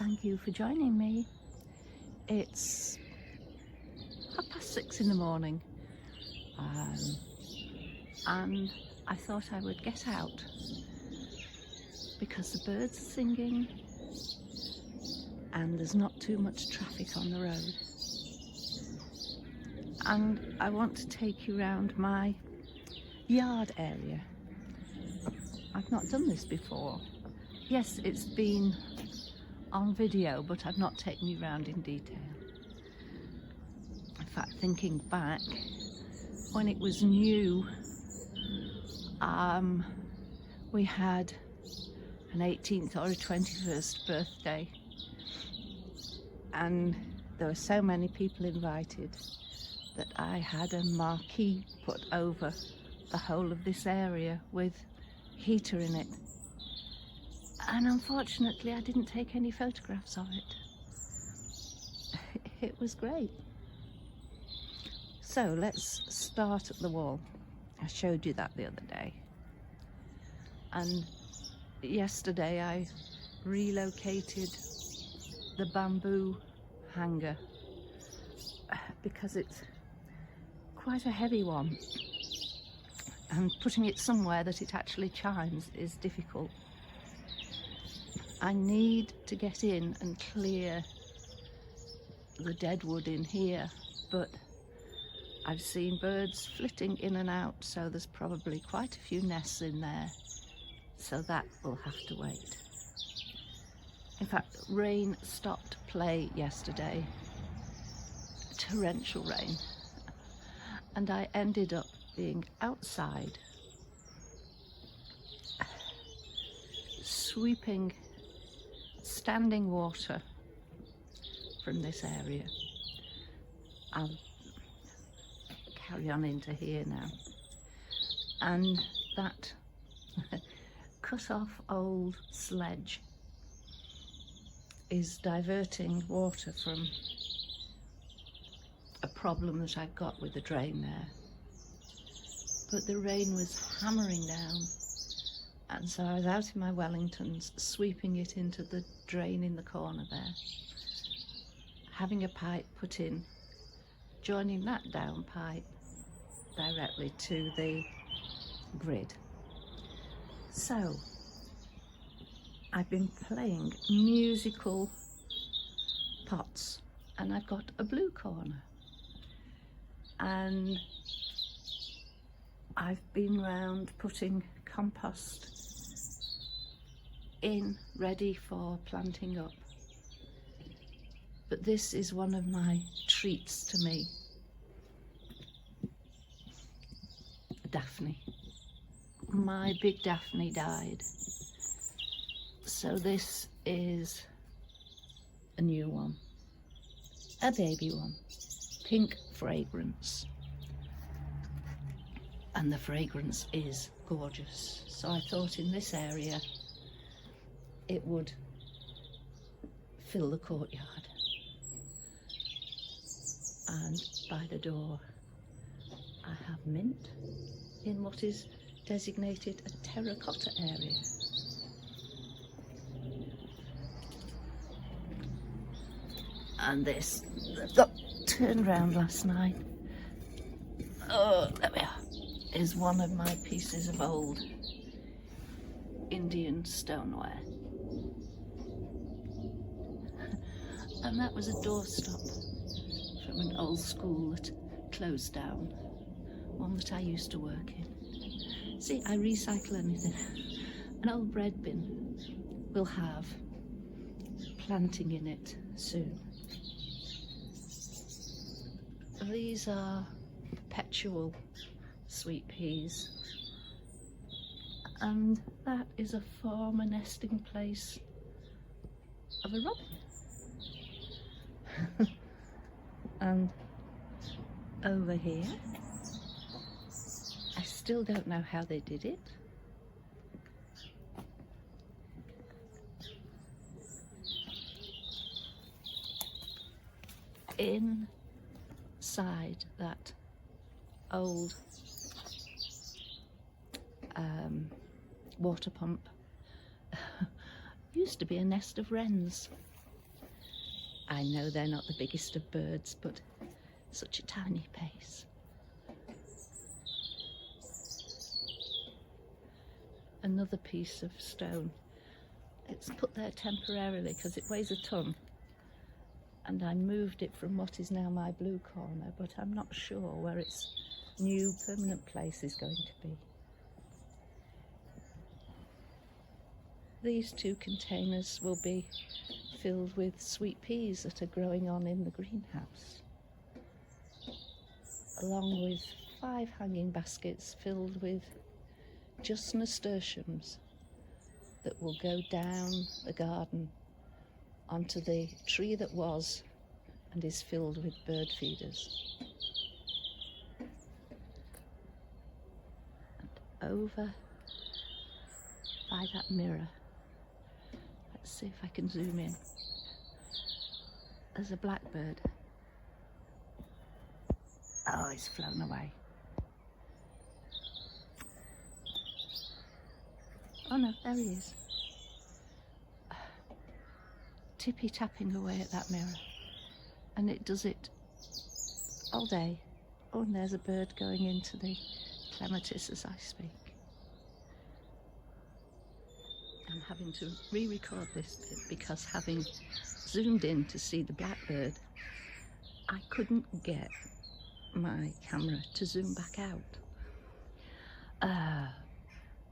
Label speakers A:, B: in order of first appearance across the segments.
A: Thank you for joining me. It's 6:30 in the morning, and I thought I would get out because the birds are singing and there's not too much traffic on the road. And I want to take you around my yard area. I've not done this before. Yes, it's been on video, but I've not taken you around in detail. In fact, thinking back, when it was new, we had an 18th or a 21st birthday, and there were so many people invited that I had a marquee put over the whole of this area with heater in it. And unfortunately, I didn't take any photographs of it. It was great. So let's start at the wall. I showed you that the other day. And yesterday I relocated the bamboo hanger because it's quite a heavy one, and putting it somewhere that it actually chimes is difficult. I need to get in and clear the dead wood in here, but I've seen birds flitting in and out, so there's probably quite a few nests in there, so that will have to wait. In fact, rain stopped play yesterday, torrential rain, and I ended up being outside sweeping standing water from this area. I'll carry on into here now. And that cut off old sledge is diverting water from a problem that I've got with the drain there. But the rain was hammering down, and so I was out in my Wellingtons sweeping it into the drain in the corner there, having a pipe put in, joining that down pipe directly to the grid. So I've been playing musical pots, and I've got a blue corner, and I've been round putting compost in, ready for planting up. But this is one of my treats to me. Daphne. My big Daphne died. So this is a new one. A baby one. Pink fragrance. And the fragrance is gorgeous. So I thought in this area it would fill the courtyard. And by the door I have mint in what is designated a terracotta area. And this got turned round last night. Oh, there we are. Is one of my pieces of old Indian stoneware. And that was a doorstop from an old school that closed down, one that I used to work in. See, I recycle anything. An old bread bin will have planting in it soon. These are perpetual sweet peas, and that is a former nesting place of a robin. And over here, I still don't know how they did it. Inside that old water pump used to be a nest of wrens, I know they're not the biggest of birds, but such a tiny pace. Another piece of stone. It's put there temporarily because it weighs a ton, and I moved it from what is now my blue corner, but I'm not sure where its new permanent place is going to be. These two containers will be filled with sweet peas that are growing on in the greenhouse, along with 5 hanging baskets filled with just nasturtiums that will go down the garden onto the tree that was and is filled with bird feeders. And over by that mirror, let's see if I can zoom in, there's a blackbird. Oh, he's flown away. Oh no, there he is. Tippy tapping away at that mirror, and it does it all day. Oh, and there's a bird going into the clematis as I speak. I'm having to re-record this bit because, having zoomed in to see the blackbird, I couldn't get my camera to zoom back out.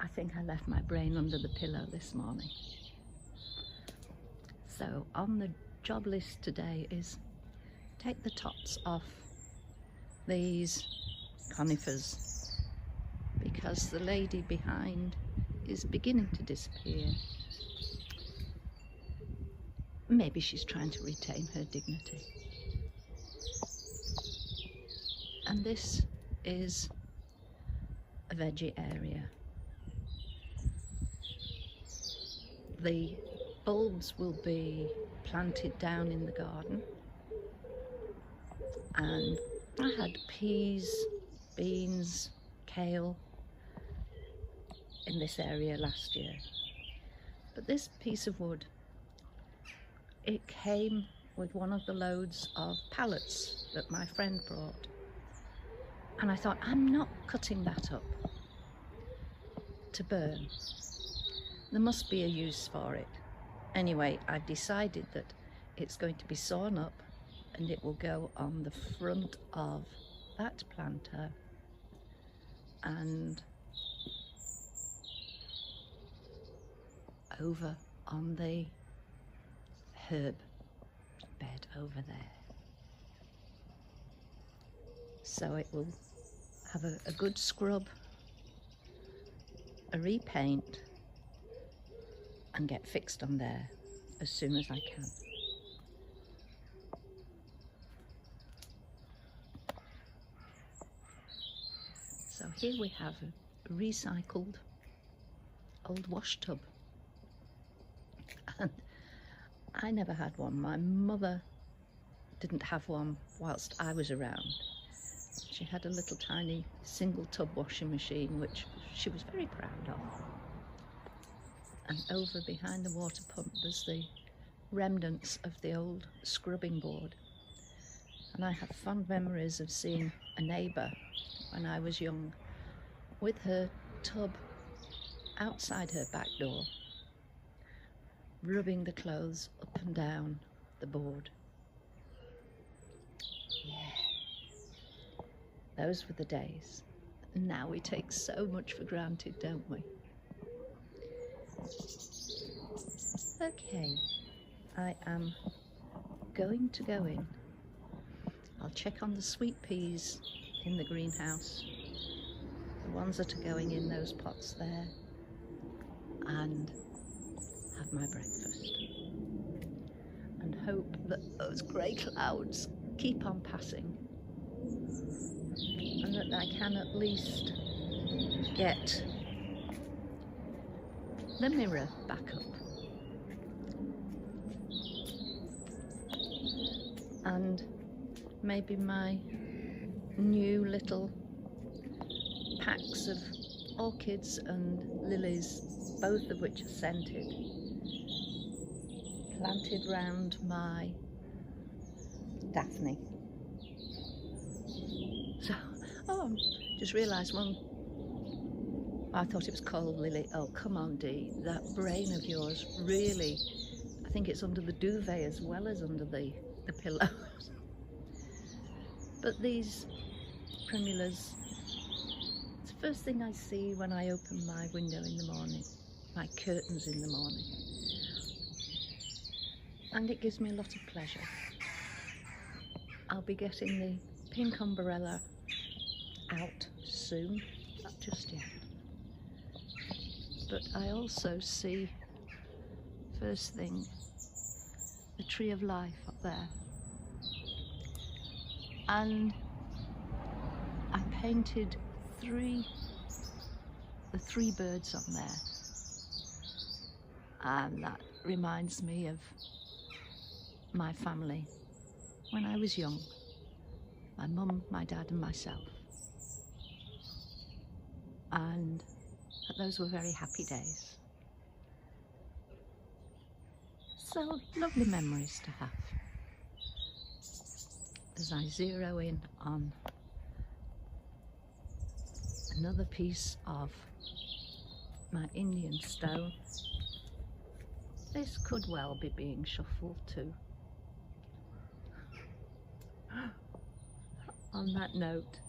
A: I think I left my brain under the pillow this morning. So on the job list today is take the tops off these conifers because the lady behind is beginning to disappear. Maybe she's trying to retain her dignity. And this is a veggie area. The bulbs will be planted down in the garden, and I had peas, beans, kale in this area last year. But this piece of wood, it came with one of the loads of pallets that my friend brought, and I thought, I'm not cutting that up to burn. There must be a use for it. Anyway, I've decided that it's going to be sawn up and it will go on the front of that planter and over on the herb bed over there. So it will have a good scrub, a repaint, and get fixed on there as soon as I can. So here we have a recycled old wash tub, and I never had one. My mother didn't have one whilst I was around. She had a little tiny single tub washing machine which she was very proud of. And over behind the water pump there's the remnants of the old scrubbing board. And I have fond memories of seeing a neighbour when I was young with her tub outside her back door, rubbing the clothes up and down the board. Yeah, those were the days. And now we take so much for granted, don't we? Okay, I am going to go in. I'll check on the sweet peas in the greenhouse, the ones that are going in those pots there, and have my breakfast. And hope that those grey clouds keep on passing and that I can at least get the mirror back up. And maybe my new little packs of orchids and lilies, both of which are scented, planted round my Daphne. So, oh, just realised one. I thought it was cold lily. Oh, come on, Dee. That brain of yours, really. I think it's under the duvet as well as under the pillows. But these primulas, it's the first thing I see when I open my window in the morning, my curtains in the morning. And it gives me a lot of pleasure. I'll be getting the pink umbrella out soon, not just yet. But I also see, first thing, the tree of life up there. And I painted the three birds on there. And that reminds me of my family when I was young. My mum, my dad and myself. And those were very happy days. So lovely memories to have. As I zero in on another piece of my Indian stone, this could well be being shuffled too. On that note,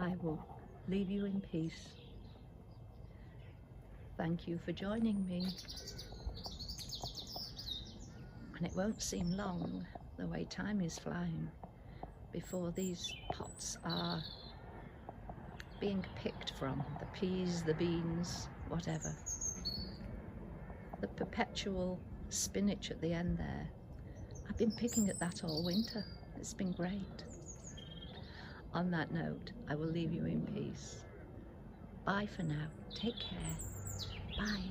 A: I will leave you in peace. Thank you for joining me. And it won't seem long, the way time is flying, before these pots are being picked from, the peas, the beans, whatever. The perpetual spinach at the end there, I've been picking at that all winter. It's been great. On that note, I will leave you in peace. Bye for now. Take care. Bye.